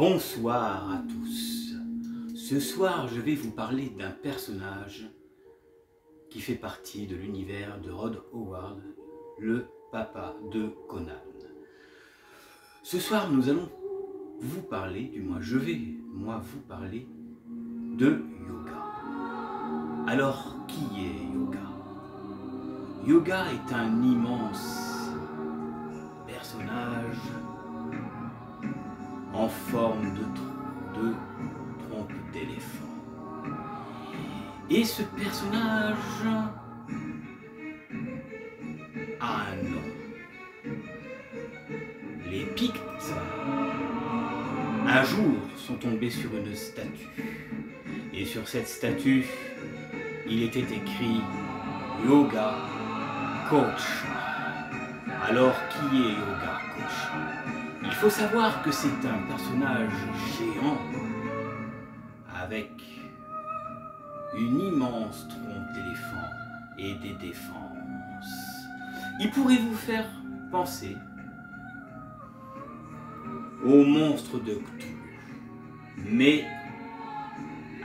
Bonsoir à tous. Ce soir, je vais vous parler d'un personnage qui fait partie de l'univers de Rod Howard, le papa de Conan. Ce soir, nous allons vous parler, du moins je vais vous parler de yoga. Alors, qui est yoga? Yoga est un immense personnage en forme de trompe d'éléphant. Et ce personnage a un nom. Les Pictes, un jour, sont tombés sur une statue. Et sur cette statue, il était écrit Yoga Kocha. Alors, qui est Yoga Kocha? Il faut savoir que c'est un personnage géant avec une immense trompe d'éléphant et des défenses. Il pourrait vous faire penser au monstre de Cthulhu, mais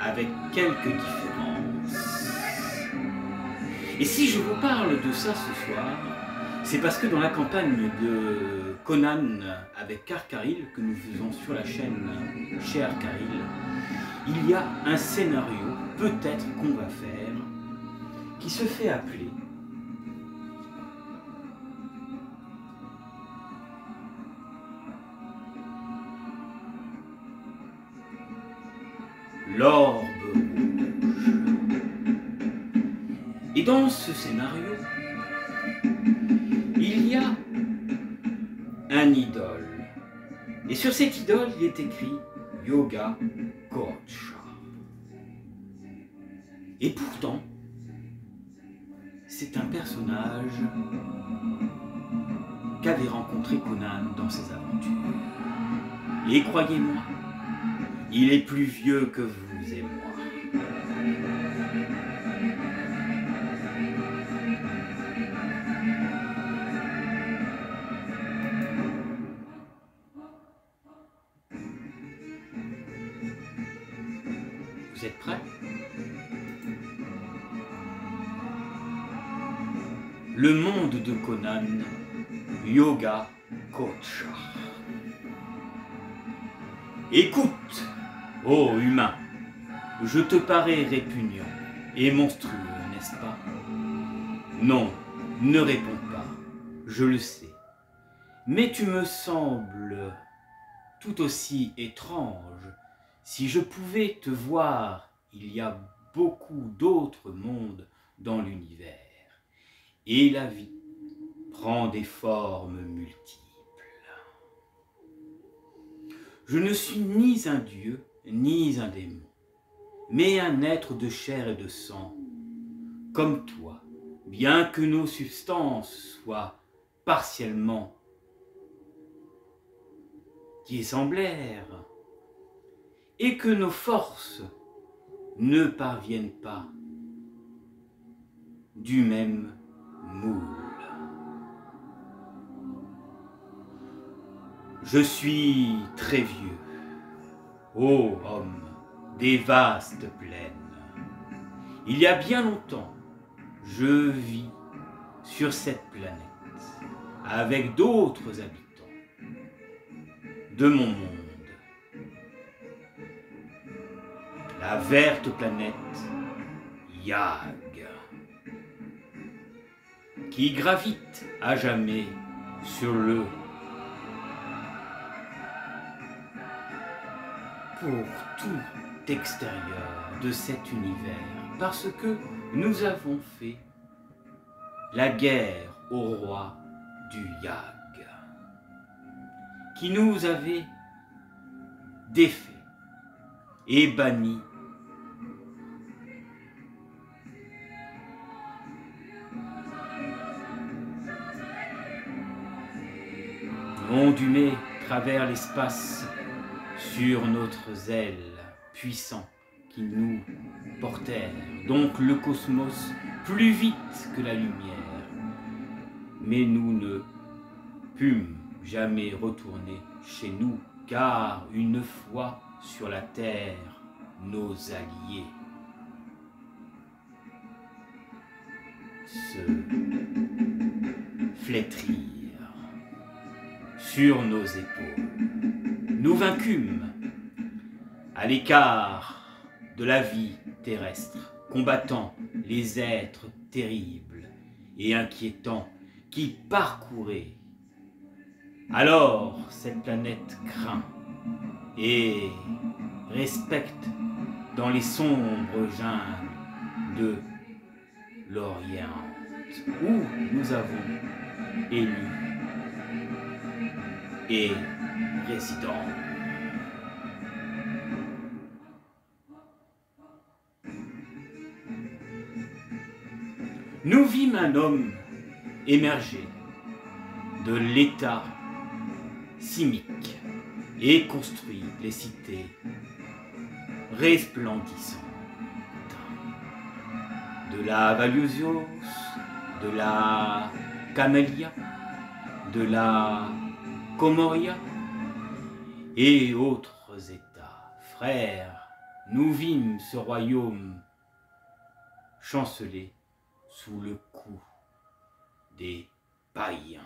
avec quelques différences. Et si je vous parle de ça ce soir, c'est parce que dans la campagne de Conan avec Karkaril, que nous faisons sur la chaîne chez Karkaril, il y a un scénario, peut-être qu'on va faire, qui se fait appeler l'Orbe Rouge. Et dans ce scénario, il y a un idole. Et sur cette idole, il est écrit Yoga Kocha. Et pourtant, c'est un personnage qu'avait rencontré Conan dans ses aventures. Et croyez-moi, il est plus vieux que vous et moi. Vous êtes prêts? Le monde de Conan, Yoga Kocha. Écoute, ô humain, je te parais répugnant et monstrueux, n'est-ce pas? Non, ne réponds pas, je le sais. Mais tu me sembles tout aussi étrange. Si je pouvais te voir, il y a beaucoup d'autres mondes dans l'univers. Et la vie prend des formes multiples. Je ne suis ni un dieu, ni un démon, mais un être de chair et de sang, comme toi, bien que nos substances soient partiellement dissemblaires, et que nos forces ne parviennent pas du même moule. Je suis très vieux, ô homme des vastes plaines. Il y a bien longtemps, je vis sur cette planète avec d'autres habitants de mon monde. La verte planète Yag, qui gravite à jamais sur le pour tout extérieur de cet univers, parce que nous avons fait la guerre au roi du Yag, qui nous avait défait et banni ondulé travers l'espace sur notre aile puissant qui nous portèrent, donc le cosmos plus vite que la lumière. Mais nous ne pûmes jamais retourner chez nous car une fois sur la terre, nos alliés se flétrirent sur nos épaules. Nous vaincûmes à l'écart de la vie terrestre, combattant les êtres terribles et inquiétants qui parcouraient alors cette planète craint et respecte dans les sombres jungles de l'Orient, où nous avons élu et résident. Nous vîmes un homme émerger de l'état simique et construit les cités resplendissantes de la Valusios, de la Camélia, de la Comoria et autres États. Frères, nous vîmes ce royaume chanceler sous le coup des païens.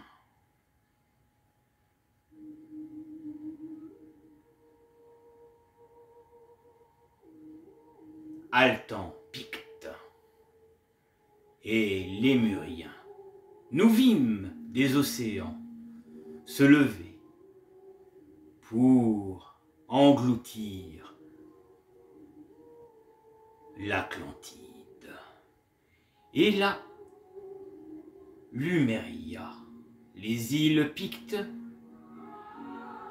Haletant Pictes et Lémuriens, nous vîmes des océans se lever pour engloutir l'Atlantide. Et là, Luméria, les îles Pictes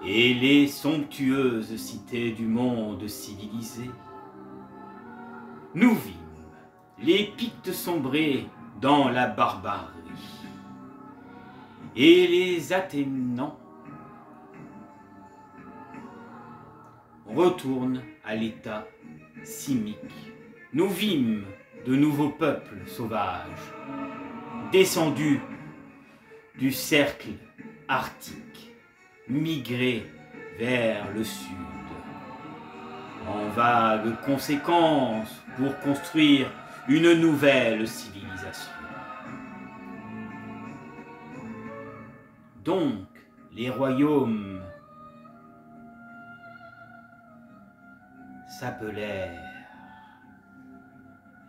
et les somptueuses cités du monde civilisé. Nous vîmes les Pictes sombrer dans la barbarie et les Athénans retournent à l'état simique. Nous vîmes de nouveaux peuples sauvages descendus du cercle arctique, migrer vers le sud, en vagues conséquences pour construire une nouvelle civilisation. Donc, les royaumes s'appelèrent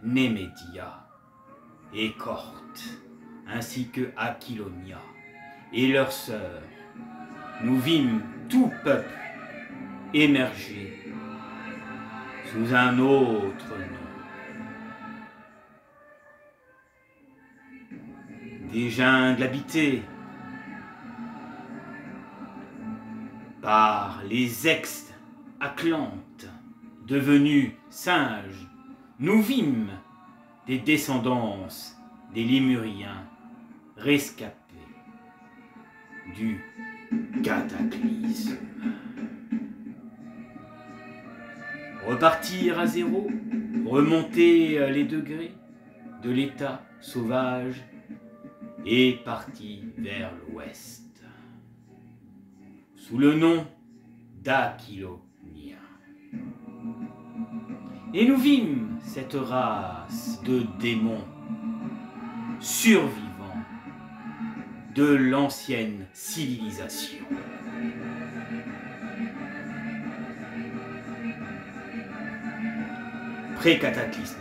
Némédia et Corte, ainsi que Aquilonia et leurs sœurs. Nous vîmes tout peuple émerger sous un autre nom. Des jungles habitées par les ex-Atlantes devenus singes, nous vîmes des descendances des Lémuriens rescapés du cataclysme. Repartir à zéro, remonter les degrés de l'état sauvage et partir vers l'ouest, sous le nom d'Aquilonia. Et nous vîmes cette race de démons survivants de l'ancienne civilisation. Pré-cataclysmique,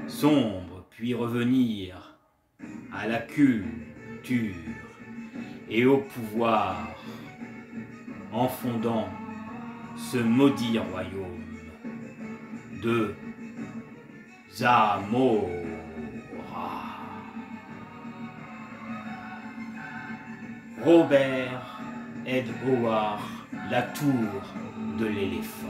sombre, puis revenir à la culture et au pouvoir en fondant ce maudit royaume de Zamora. Robert Edward, la tour de l'éléphant.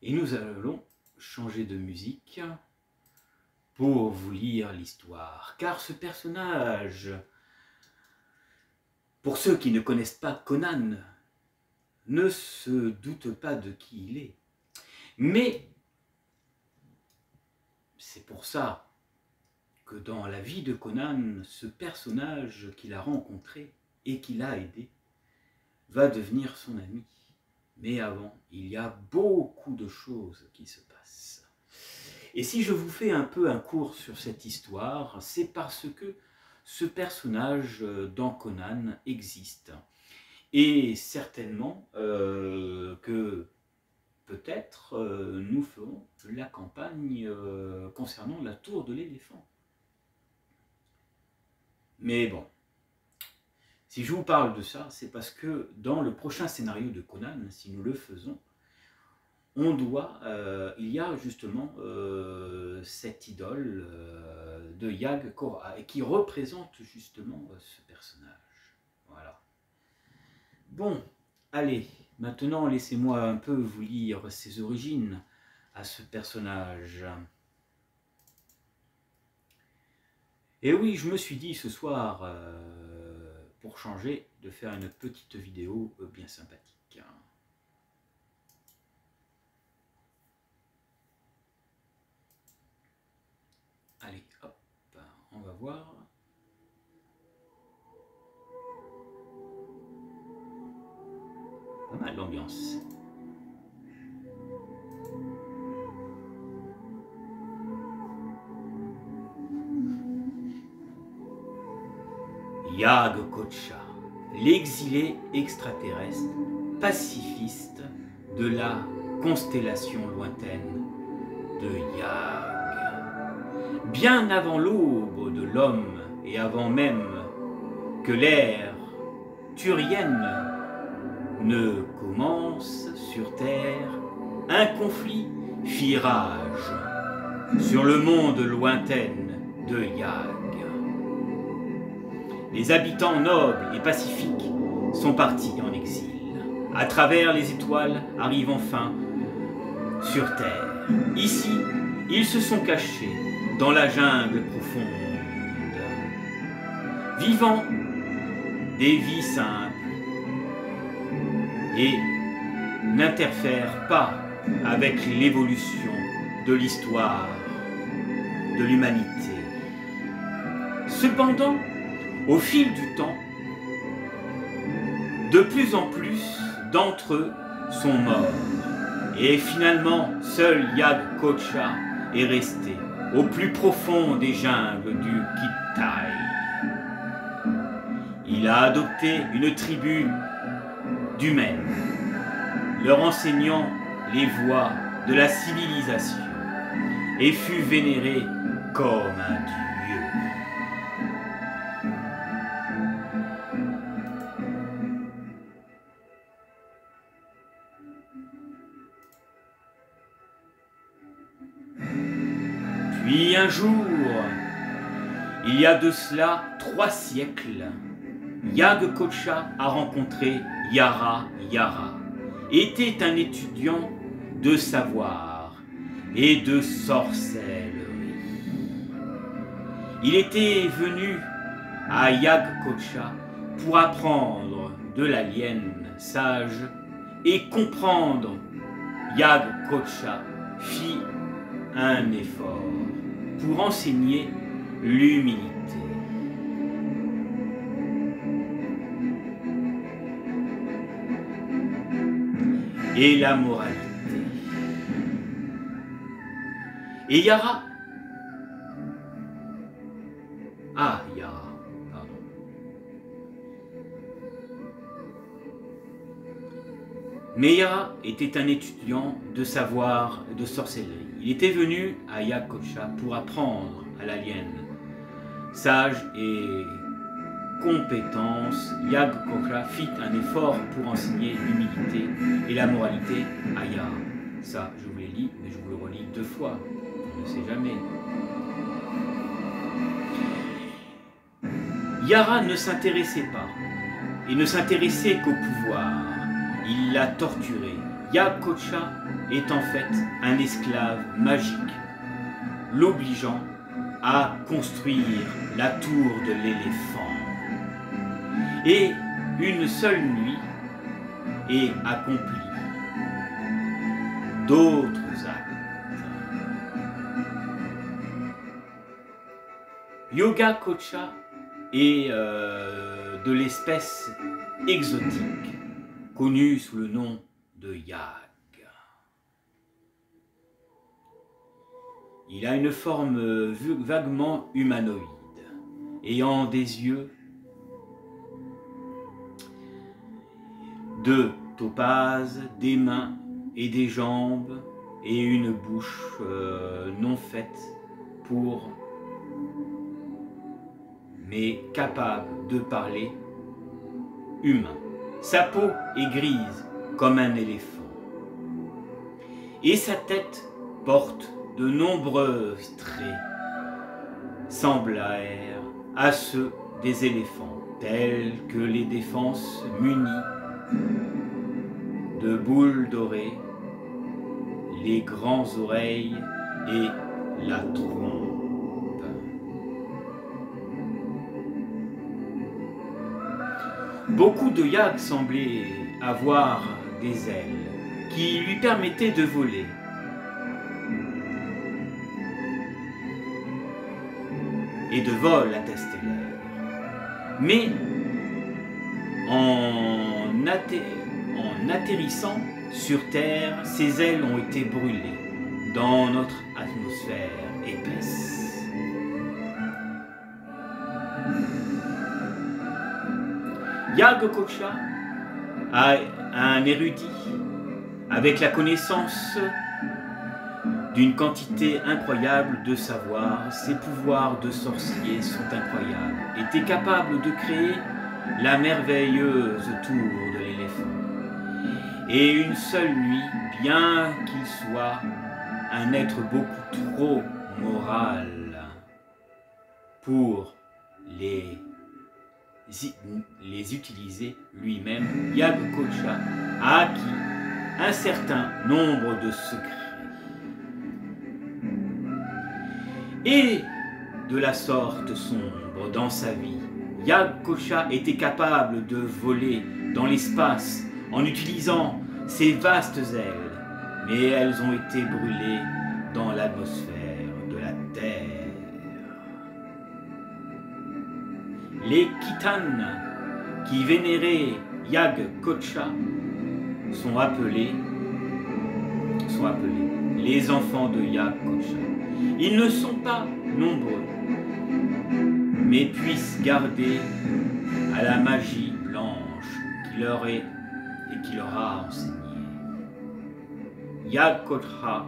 Et nous allons changer de musique pour vous lire l'histoire, car ce personnage, pour ceux qui ne connaissent pas Conan, ne se doute pas de qui il est. Mais c'est pour ça que dans la vie de Conan, ce personnage qu'il a rencontré et qu'il a aidé va devenir son ami. Mais avant, il y a beaucoup de choses qui se passent. Et si je vous fais un peu un cours sur cette histoire, c'est parce que ce personnage dans Conan existe. Et certainement que peut-être nous ferons la campagne concernant la tour de l'éléphant. Mais bon, si je vous parle de ça, c'est parce que dans le prochain scénario de Conan, si nous le faisons, on doit, il y a justement cette idole de Yag Kora et qui représente justement ce personnage. Voilà. Bon, allez, maintenant laissez-moi un peu vous lire ses origines à ce personnage. Et oui, je me suis dit ce soir, pour changer, de faire une petite vidéo bien sympathique. Allez, hop, on va voir. Pas mal l'ambiance. Yag Kotcha, l'exilé extraterrestre pacifiste de la constellation lointaine de Yag. Bien avant l'aube de l'homme et avant même que l'ère turienne ne commence sur Terre, un conflit fit rage sur le monde lointain de Yag. Les habitants nobles et pacifiques sont partis en exil. À travers les étoiles arrivent enfin sur Terre. Ici, ils se sont cachés dans la jungle profonde, vivant des vies simples et n'interfèrent pas avec l'évolution de l'histoire de l'humanité. Cependant, au fil du temps, de plus en plus d'entre eux sont morts. Et finalement, seul Yag Kotcha est resté au plus profond des jungles du Kittai. Il a adopté une tribu d'humains, leur enseignant les voies de la civilisation, et fut vénéré comme un dieu. Puis un jour, il y a de cela 3 siècles, Yag Kotcha a rencontré Yara Yara, était un étudiant de savoir et de sorcellerie. Il était venu à Yag Kotcha pour apprendre de l'alien sage et comprendre. Yag Kotcha fit un effort pour enseigner l'humilité. Et la moralité. Et Yara, Yara, pardon. Mais Yara était un étudiant de savoir et de sorcellerie. Il était venu à Yag Kotcha pour apprendre à l'alien sage et compétence. Yag Kotcha fit un effort pour enseigner l'humilité et la moralité à Yara. Ça, je vous l'ai dit, mais je vous le relis 2 fois. On ne sait jamais. Yara ne s'intéressait pas, et ne s'intéressait qu'au pouvoir. Il l'a torturé. Yag Kotcha est en fait un esclave magique, l'obligeant à construire la tour de l'éléphant. Et une seule nuit, et accomplit d'autres actes. Yoga Kocha est de l'espèce exotique, connue sous le nom de Yag. Il a une forme vaguement humanoïde, ayant des yeux de topaze, des mains et des jambes, et une bouche non faite pour, mais capable de parler humain. Sa peau est grise comme un éléphant, et sa tête porte de nombreux traits semblaires à ceux des éléphants, tels que les défenses munies de boules dorées, les grandes oreilles et la trompe. Beaucoup de yaks semblaient avoir des ailes qui lui permettaient de voler. Et de vol interstellaire. Mais en atterrissant sur Terre, ses ailes ont été brûlées dans notre atmosphère épaisse. Yag Kocha a un érudit avec la connaissance d'une quantité incroyable de savoir. Ses pouvoirs de sorcier sont incroyables. Était capable de créer la merveilleuse tour de l'éléphant. Et une seule nuit, bien qu'il soit un être beaucoup trop moral pour les utiliser lui-même, Yag Kocha a acquis un certain nombre de secrets. Et de la sorte sombre dans sa vie, Yag Kocha était capable de voler dans l'espace en utilisant ses vastes ailes, mais elles ont été brûlées dans l'atmosphère de la Terre. Les Kitans qui vénéraient Yag Kocha sont appelés les enfants de Yag Kocha. Ils ne sont pas nombreux, mais puissent garder à la magie blanche qui leur a enseigné. Yag Kocha,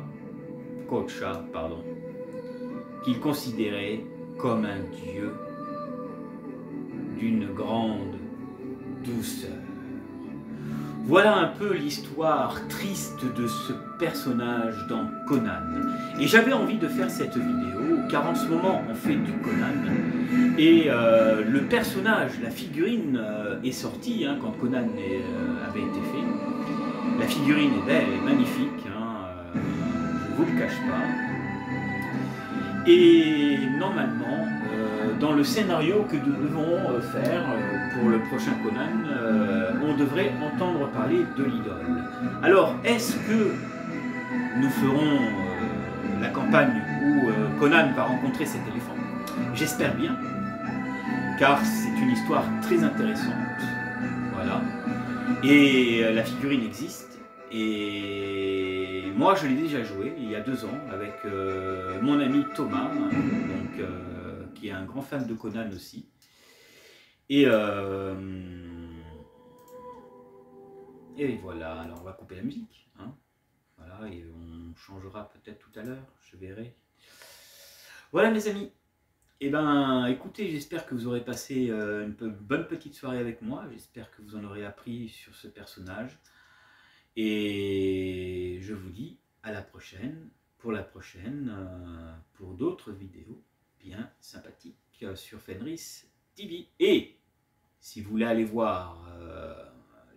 qu'il considérait comme un dieu d'une grande douceur. Voilà un peu l'histoire triste de ce personnage dans Conan. Et j'avais envie de faire cette vidéo, car en ce moment on fait du Conan. Et le personnage, la figurine est sortie quand Conan avait été fait. La figurine est belle, elle est magnifique, je ne vous le cache pas. Et normalement, dans le scénario que nous devons faire pour le prochain Conan, on devrait entendre parler de l'idole. Alors, est-ce que nous ferons la campagne où Conan va rencontrer cet éléphant? J'espère bien, car c'est une histoire très intéressante. Voilà. Et la figurine existe. Et moi, je l'ai déjà joué il y a 2 ans avec mon ami Thomas, donc, qui est un grand fan de Conan aussi. Et voilà, alors on va couper la musique. Voilà, et on changera peut-être tout à l'heure, je verrai. Voilà mes amis. Eh ben, écoutez, j'espère que vous aurez passé une bonne petite soirée avec moi. J'espère que vous en aurez appris sur ce personnage. Et je vous dis à la prochaine, pour d'autres vidéos bien sympathiques sur Fenris TV. Et si vous voulez aller voir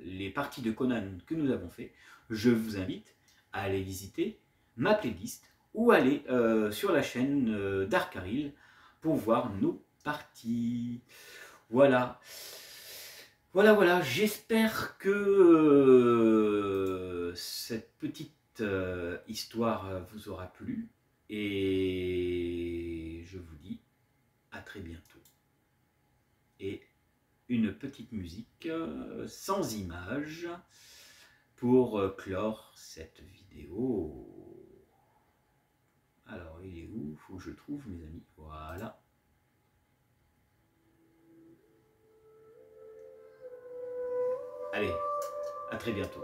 les parties de Conan que nous avons fait, je vous invite à aller visiter ma playlist ou aller sur la chaîne d'Arkaril pour voir nos parties. Voilà. Voilà, voilà, j'espère que cette petite histoire vous aura plu et je vous dis à très bientôt. Et une petite musique sans image pour clore cette vidéo. Alors, il est où? Faut que je trouve, mes amis. Voilà. Allez, à très bientôt.